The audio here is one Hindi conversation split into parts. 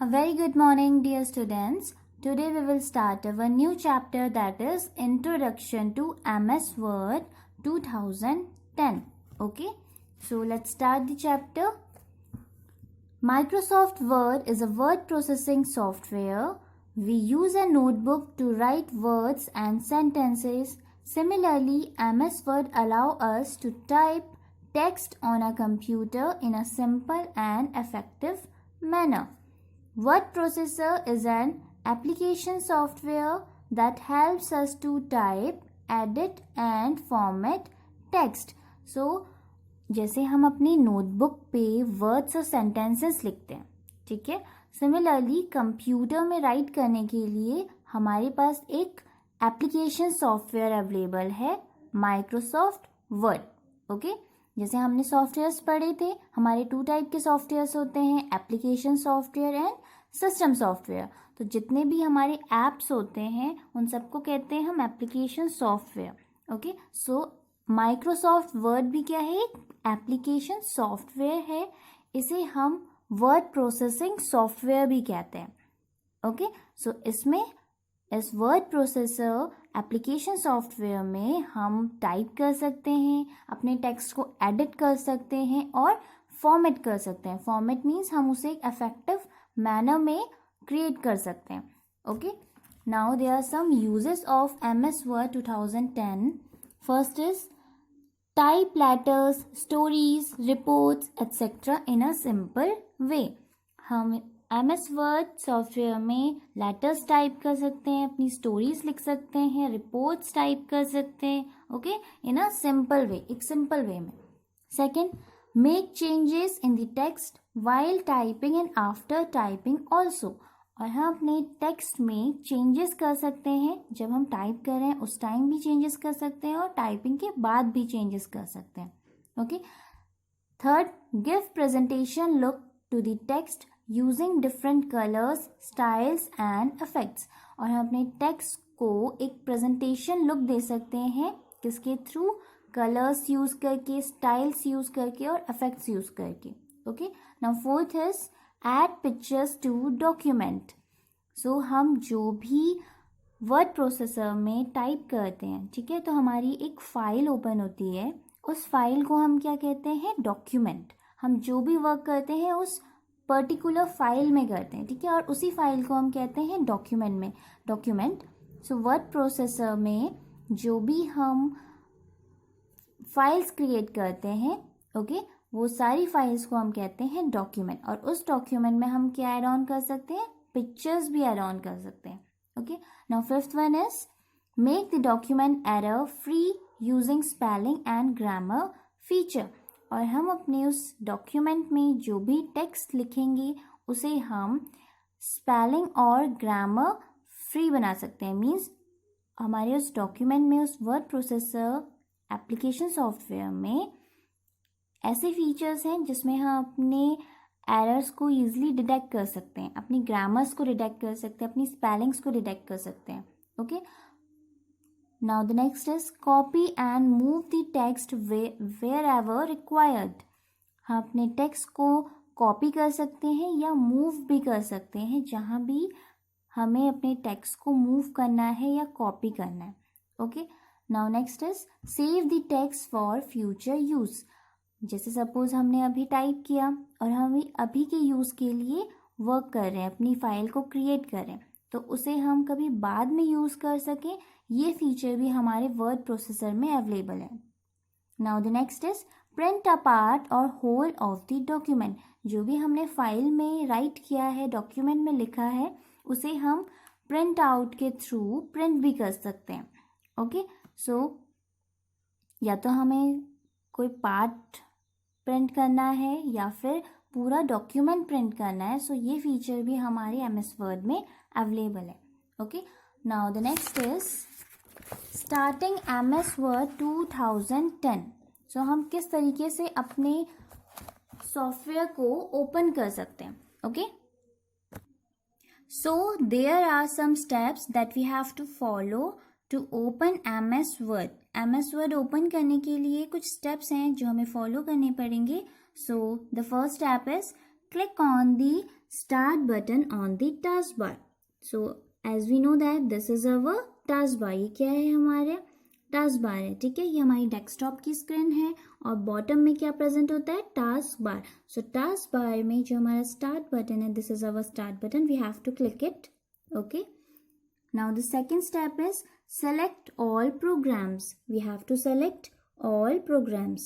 A very good morning, dear students. Today we will start our new chapter, that is Introduction to MS Word 2010. Okay, so let's start the chapter. Microsoft Word is a word processing software. We use a notebook to write words and sentences. Similarly, MS Word allows us to type text on a computer in a simple and effective manner. Word processor is an application software that helps us to type, edit and format text. So, जैसे हम अपनी नोटबुक पे वर्ड्स और सेंटेंसेस लिखते हैं, ठीक है, सिमिलरली कंप्यूटर में राइट करने के लिए हमारे पास एक एप्लीकेशन सॉफ्टवेयर अवेलेबल है, माइक्रोसॉफ्ट वर्ड. ओके, जैसे हमने सॉफ्टवेयर्स पढ़े थे, हमारे 2 टाइप के सॉफ्टवेयर्स होते हैं, application software and system software. तो जितने भी हमारे एप्स होते हैं उन सबको कहते हैं हम एप्लीकेशन सॉफ्टवेयर. ओके, सो माइक्रोसॉफ्ट वर्ड भी क्या है, एक एप्लीकेशन सॉफ्टवेयर है. इसे हम वर्ड प्रोसेसिंग सॉफ्टवेयर भी कहते हैं. ओके, सो इसमें इस वर्ड प्रोसेसर एप्लीकेशन सॉफ्टवेयर में हम टाइप कर सकते हैं, अपने टेक्स्ट को एडिट कर सकते हैं और फॉर्मेट कर सकते हैं. फॉर्मेट मीन्स हम उसे एक इफेक्टिव मैनर में क्रिएट कर सकते हैं. Okay, now there are some uses of MS Word 2010. First is type letters, stories, reports, etc. in a simple way. हम MS Word सॉफ्टवेयर में लेटर्स टाइप कर सकते हैं, अपनी स्टोरीज लिख सकते हैं, रिपोर्ट्स टाइप कर सकते हैं. Okay, in a simple way, एक सिंपल वे में. Second, make changes in the text while typing and after typing also. और हम अपने टेक्स्ट में चेंजेस कर सकते हैं, जब हम टाइप कर रहे हैं उस टाइम भी चेंजेस कर सकते हैं और टाइपिंग के बाद भी चेंजेस कर सकते हैं. Okay, third, give presentation look to the text using different colours, styles and effects. और हम अपने टेक्स्ट को एक प्रेजेंटेशन लुक दे सकते हैं, किसके थ्रू, कलर्स यूज करके, स्टाइल्स यूज करके और इफेक्ट्स यूज करके. Okay, now fourth is add pictures to document. So हम जो भी वर्ड प्रोसेसर में टाइप करते हैं, ठीक है, तो हमारी एक फाइल ओपन होती है, उस फाइल को हम क्या कहते हैं, डॉक्यूमेंट. हम जो भी वर्क करते हैं उस पर्टिकुलर फाइल में करते हैं, ठीक है, और उसी फाइल को हम कहते हैं डॉक्यूमेंट में, डॉक्यूमेंट. सो वर्ड प्रोसेसर में जो भी हम फाइल्स क्रिएट करते हैं, ओके, वो सारी फाइल्स को हम कहते हैं डॉक्यूमेंट. और उस डॉक्यूमेंट में हम क्या ऐड ऑन कर सकते हैं, पिक्चर्स भी ऐड ऑन कर सकते हैं. Okay, now fifth one is make the document error free using spelling and grammar feature. और हम अपने उस डॉक्यूमेंट में जो भी टेक्स्ट लिखेंगे उसे हम स्पेलिंग और ग्रामर फ्री बना सकते हैं. मीन्स हमारे उस डॉक्यूमेंट में, उस वर्ड प्रोसेसर एप्लीकेशन सॉफ्टवेयर में ऐसे फीचर्स हैं जिसमें हम अपने एरर्स को ईजिली डिटेक्ट कर सकते हैं, अपनी ग्रामर्स को डिटेक्ट कर सकते हैं, अपनी स्पेलिंग्स को डिटेक्ट कर सकते हैं. Okay, now the next is copy and move the text wherever required. हम अपने टेक्स्ट को कॉपी कर सकते हैं या मूव भी कर सकते हैं, जहाँ भी हमें अपने टेक्स्ट को मूव करना है या कॉपी करना है. Okay, now next is save the text for future use. जैसे सपोज हमने अभी टाइप किया और हम अभी के यूज़ के लिए वर्क कर रहे हैं, अपनी फाइल को क्रिएट कर रहे हैं, तो उसे हम कभी बाद में यूज़ कर सकें, ये फीचर भी हमारे वर्ड प्रोसेसर में अवेलेबल है. Now the next is print a part और होल ऑफ द डॉक्यूमेंट. जो भी हमने फाइल में राइट किया है, डॉक्यूमेंट में लिखा है, उसे हम प्रिंट आउट के थ्रू प्रिंट भी कर सकते हैं. ओके, सो या तो हमें कोई पार्ट प्रिंट करना है या फिर पूरा डॉक्यूमेंट प्रिंट करना है, सो ये फीचर भी हमारे MS Word में अवेलेबल है. Okay, now the next is starting MS Word 2010. सो हम किस तरीके से अपने सॉफ्टवेयर को ओपन कर सकते हैं. Okay, so there are some steps that we have to follow to open MS Word. MS Word open करने के लिए कुछ स्टेप्स हैं जो हमें फॉलो करने पड़ेंगे. So the first step is click on the start button on the taskbar. So as we know that this is our taskbar. ये क्या है, हमारे टास्क बार है, ठीक है. ये हमारी डेस्कटॉप की स्क्रीन है और बॉटम में क्या प्रेजेंट होता है, टास्क बार. सो टास्क बार में जो हमारा स्टार्ट बटन है, this is our start button, we have to click it. Okay. Now the second step is select all programs. We have to select all programs.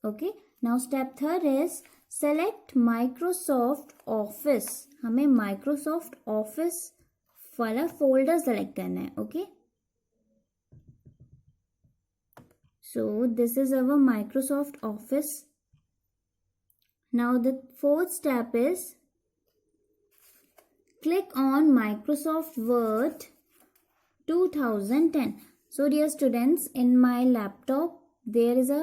Okay. Now step third is select Microsoft Office. हमें Microsoft Office वाला फोल्डर सेलेक्ट करना है. Okay. So this is our Microsoft Office. Now the fourth step is click on Microsoft Word 2010. So dear students, in my laptop there is a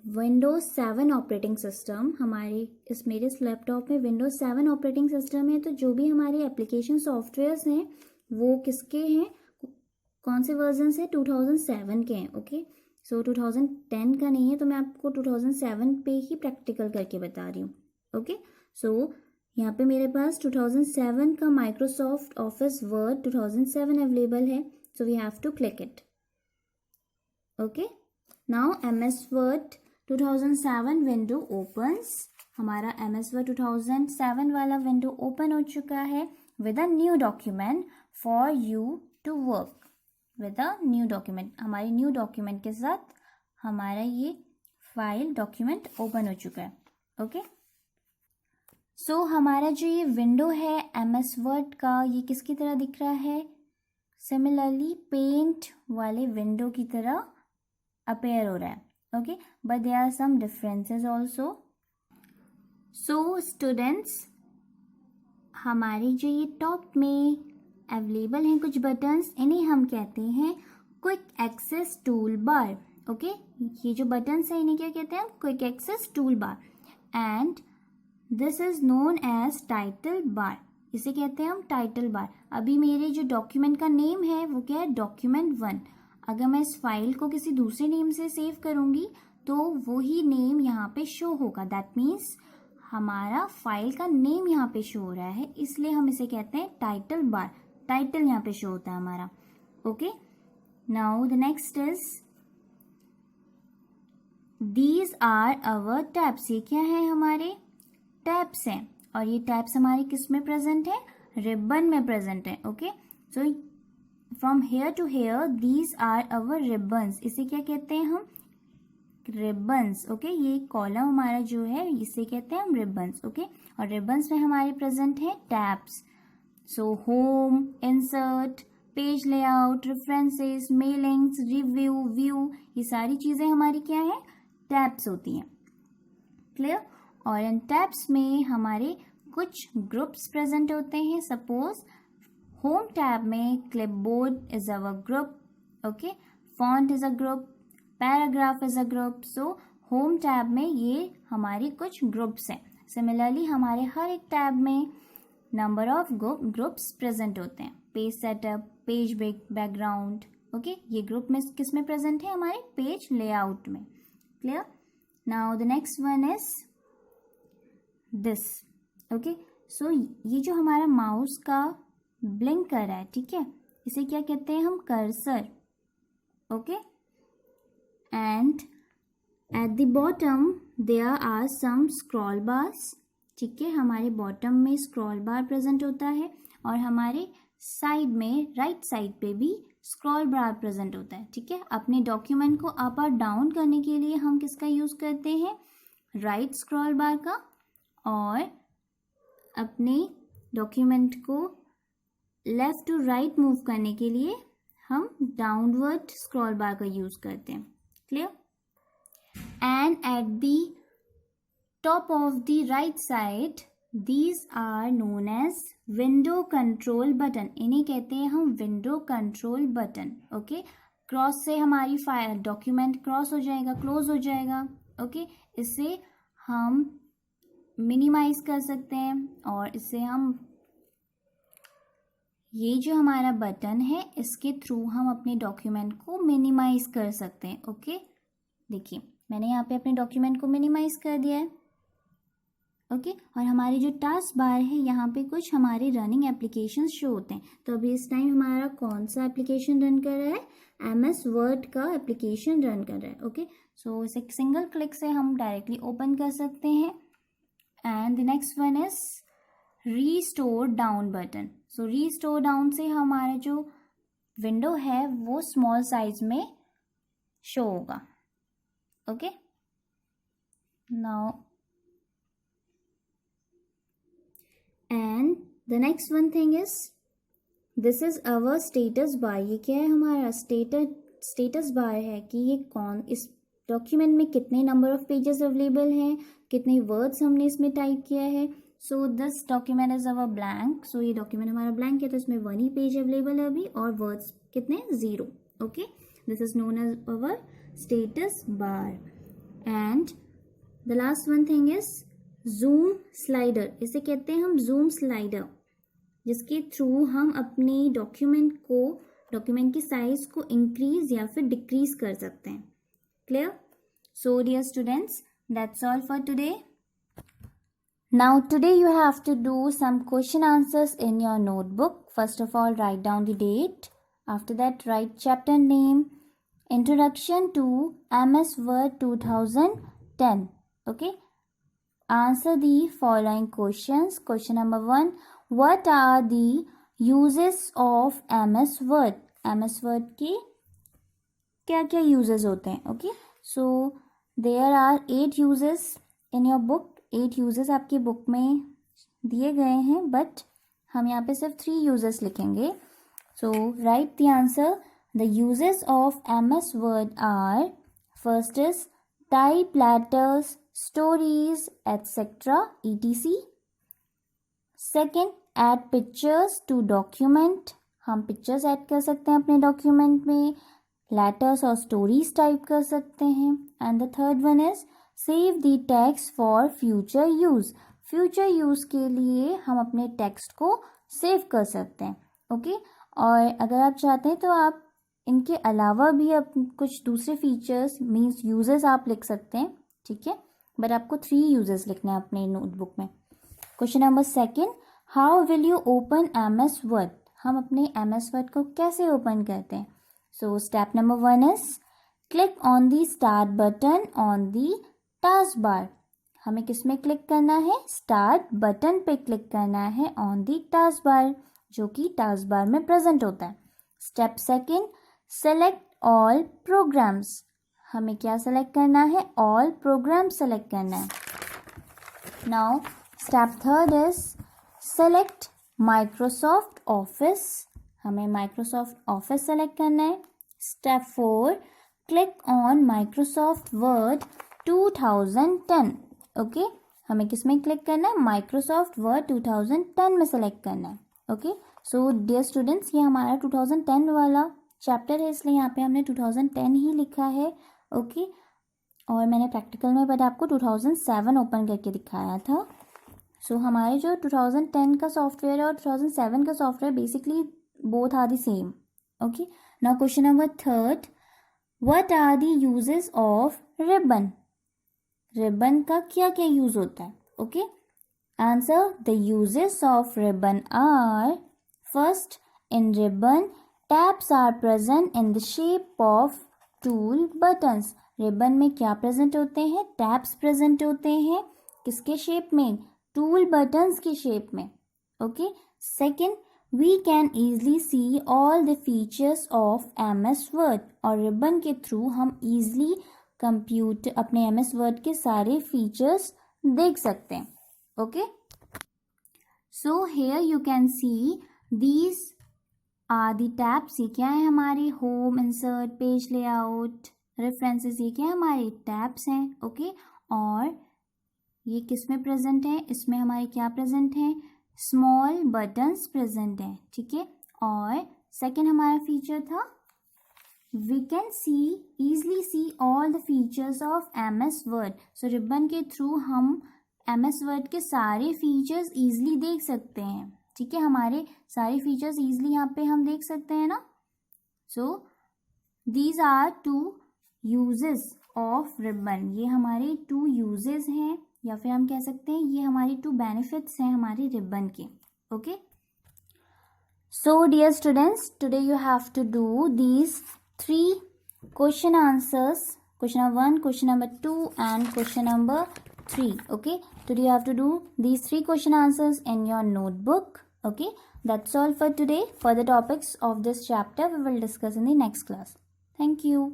Windows 7 operating system. हमारे इस मेरे लैपटॉप में Windows 7 ऑपरेटिंग सिस्टम है. तो जो भी हमारे एप्लीकेशन सॉफ्टवेयर्स हैं वो किसके हैं, कौन से वर्जन से, 2007 के हैं. ओके. सो 2010 का नहीं है, तो मैं आपको 2007 पे ही प्रैक्टिकल करके बता रही हूँ. ओके. सो यहाँ पे मेरे पास 2007 का माइक्रोसॉफ्ट ऑफिस वर्ड 2007 अवेलेबल है. So we have to click it. Okay. Now MS Word 2007 window opens. हमारा MS वर्ड 2007 वाला विंडो ओपन हो चुका है with a new document for you to work. With a new document, हमारे न्यू डॉक्यूमेंट के साथ हमारा ये फाइल डॉक्यूमेंट ओपन हो चुका है. ओके. सो हमारा जो ये विंडो है MS वर्ड का, ये किसकी तरह दिख रहा है, सिमिलरली पेंट वाले विंडो की तरह अपेयर हो रहा है. Okay. But there are some differences also. So students, हमारी जो ये टॉप में अवेलेबल हैं कुछ बटन्स, इन्हें हम कहते हैं quick access tool bar. Okay. ये जो बटन्स हैं इन्हें क्या कहते हैं, quick access tool bar. And this is known as title bar. इसे कहते हैं हम टाइटल बार. अभी मेरे जो डॉक्यूमेंट का नेम है वो क्या है, डॉक्यूमेंट 1. अगर मैं इस फाइल को किसी दूसरे नेम से सेव करूंगी तो वही नेम यहाँ पे शो होगा. दैट मीन्स हमारा फाइल का नेम यहाँ पे शो हो रहा है, इसलिए हम इसे कहते हैं टाइटल बार. टाइटल यहाँ पे शो होता है हमारा. Okay. Now the next is these are our tabs. ये क्या है, हमारे टैब्स हैं. और ये टैब्स हमारे किस में प्रेजेंट है, रिबन में प्रेजेंट है. Okay. So from here to here these are our ribbons. इसे क्या कहते हैं हम, रिबन्स. ओके. ये कॉलम हमारा जो है इसे कहते हैं हम रिबन्स. ओके. और रिबन्स में हमारे प्रेजेंट है tabs. So home, insert, page layout, references, mailings, review, view, ये सारी चीजें हमारी क्या है, टैब्स होती हैं. क्लियर. और इन टैब्स में हमारे कुछ ग्रुप्स प्रेजेंट होते हैं. सपोज होम टैब में clipboard is our group. Okay. Font is a group, paragraph is a group. So home tab में ये हमारी कुछ ग्रुप्स हैं. सिमिलरली हमारे हर एक टैब में नंबर ऑफ ग्रुप्स प्रेजेंट होते हैं. Page setup, page background. Okay. ये ग्रुप में किस में प्रेजेंट है, हमारे पेज लेआउट में. Clear. Now the next one is this. Okay. So ये जो हमारा माउस का ब्लिंक कर रहा है, ठीक है, इसे क्या कहते हैं हम, cursor. Okay. And at the bottom there are some scroll bars. ठीक है. हमारे बॉटम में स्क्रॉल बार प्रेजेंट होता है और हमारे साइड में राइट साइड पे भी स्क्रॉल बार प्रेजेंट होता है. ठीक है. अपने डॉक्यूमेंट को अप और डाउन करने के लिए हम किसका यूज करते हैं, राइट स्क्रॉल बार का. और अपने डॉक्यूमेंट को लेफ्ट टू राइट मूव करने के लिए हम डाउनवर्ड स्क्रॉल बार का यूज करते हैं. Clear. And at the top of the right side these are known as window control button. इन्हें कहते हैं हम window control button. Okay. Cross से हमारी फाइल डॉक्यूमेंट क्रॉस हो जाएगा, क्लोज हो जाएगा. ओके. इससे हम मिनिमाइज कर सकते हैं और इससे हम ये जो हमारा बटन है इसके थ्रू हम अपने डॉक्यूमेंट को मिनिमाइज कर सकते हैं. ओके. देखिए मैंने यहाँ पे अपने डॉक्यूमेंट को मिनिमाइज कर दिया है. ओके और हमारे जो टास्क बार है यहाँ पे कुछ हमारे रनिंग एप्लीकेशन शो होते हैं। तो अभी इस टाइम हमारा कौन सा एप्लीकेशन रन कर रहा है, MS वर्ड का एप्लीकेशन रन कर रहा है। ओके सो इसे सिंगल क्लिक से हम डायरेक्टली ओपन कर सकते हैं। And the next one is restore down button. So restore down से हमारा जो विंडो है वो स्मॉल साइज में शो होगा। Okay now and the next one thing is this is our status बार। ये क्या है, हमारा स्टेटस बार है कि ये कौन इस डॉक्यूमेंट में कितने नंबर ऑफ पेजेस अवेलेबल हैं, कितने वर्ड्स हमने इसमें टाइप किया है। So this document is our blank. So ये डॉक्यूमेंट हमारा ब्लैंक है तो इसमें 1 ही पेज अवेलेबल है अभी और वर्ड्स कितने 0। Okay this is known as our status bar. And the last one thing is zoom slider. इसे कहते हैं हम जूम स्लाइडर, जिसके थ्रू हम अपनी डॉक्यूमेंट की साइज को इंक्रीज या फिर डिक्रीज कर सकते हैं। Clear? So dear students, that's all for today. Now today you have to do some question answers in your notebook. First of all, write down the date. After that, write chapter name, introduction to MS Word 2010. Okay? Answer the following questions. Question number 1. What are the uses of MS Word? MS Word के क्या क्या uses होते हैं? Okay? So there are 8 uses in your book. 8 uses आपकी बुक में दिए गए हैं बट हम यहाँ पे सिर्फ 3 यूजेस लिखेंगे। So write the answer. The uses of MS word are, first is type letters, stories etcetera ETC। Second, add pictures to document. हम पिक्चर्स ऐड कर सकते हैं अपने डॉक्यूमेंट में, लेटर्स और स्टोरीज टाइप कर सकते हैं। And the third one is save the text for future use. Future use के लिए हम अपने टेक्स्ट को सेव कर सकते हैं। ओके और अगर आप चाहते हैं तो आप इनके अलावा भी अब कुछ दूसरे फीचर्स मीन्स यूजेस आप लिख सकते हैं, ठीक है, बट आपको 3 यूजेस लिखना है अपने नोटबुक में। Question number second, how will you open MS word. हम अपने MS वर्ड को कैसे ओपन करते हैं। So step number 1 is click on the start button on the taskbar. हमें किस में क्लिक करना है, स्टार्ट बटन पे क्लिक करना है ऑन दी टास्क बार, जो कि टास्क बार में प्रेजेंट होता है। Step second, select all programmes. हमें क्या सेलेक्ट करना है, ऑल प्रोग्राम्स सेलेक्ट करना है। Now step third is select Microsoft office. हमें माइक्रोसॉफ्ट ऑफिस सेलेक्ट करना है। Step 4, click on Microsoft word 2010। Okay हमें किस में क्लिक करना है, माइक्रोसॉफ्ट वर्ड 2010 में सेलेक्ट करना है। ओके सो डियर स्टूडेंट्स, ये हमारा 2010 वाला चैप्टर है, इसलिए यहाँ पे हमने 2010 ही लिखा है। ओके और मैंने प्रैक्टिकल में बट आपको 2007 ओपन करके दिखाया था। सो हमारे जो 2010 का सॉफ्टवेयर है और 2007 का software basically both are the same. Okay now question number third, what are the uses of ribbon? ribbon का क्या क्या यूज होता है। okay answer, the uses of ribbon are, first, in ribbon tabs are present in the shape of tool buttons. ribbon में क्या प्रेजेंट होते हैं, टैब्स प्रेजेंट होते हैं, किसके शेप में, टूल बटन्स की शेप में। Okay second, we can easily see all the features of MS Word। और रिबन के थ्रू हम easily कंप्यूटर अपने MS Word के सारे फीचर्स देख सकते हैं। Okay so here you can see these are the tabs। ये क्या है हमारे, home, insert, page layout, references, ये क्या है हमारे टैब्स हैं। ओके और ये किस में प्रेजेंट है, इसमें हमारे क्या प्रेजेंट है, स्मॉल बटन्स प्रेजेंट है। ठीक है और सेकेंड हमारा फीचर था we can see easily see all the features of MS word. So ribbon के थ्रू हम MS वर्ड के सारे फीचर्स ईजली देख सकते हैं। ठीक है हमारे सारे फीचर्स ईजली यहाँ पे हम देख सकते हैं ना। So these are 2 uses of ribbon. ये हमारे 2 यूजेस हैं या फिर हम कह सकते हैं ये हमारी 2 बेनिफिट्स हैं हमारी रिबन के. Okay. So dear students, today you have to do these 3 question answers. Question number 1, question number 2 and question number 3. Okay. Today you have to do these 3 question answers in your notebook. Okay. That's all for today. Further topics of this chapter we will discuss in the next class. Thank you.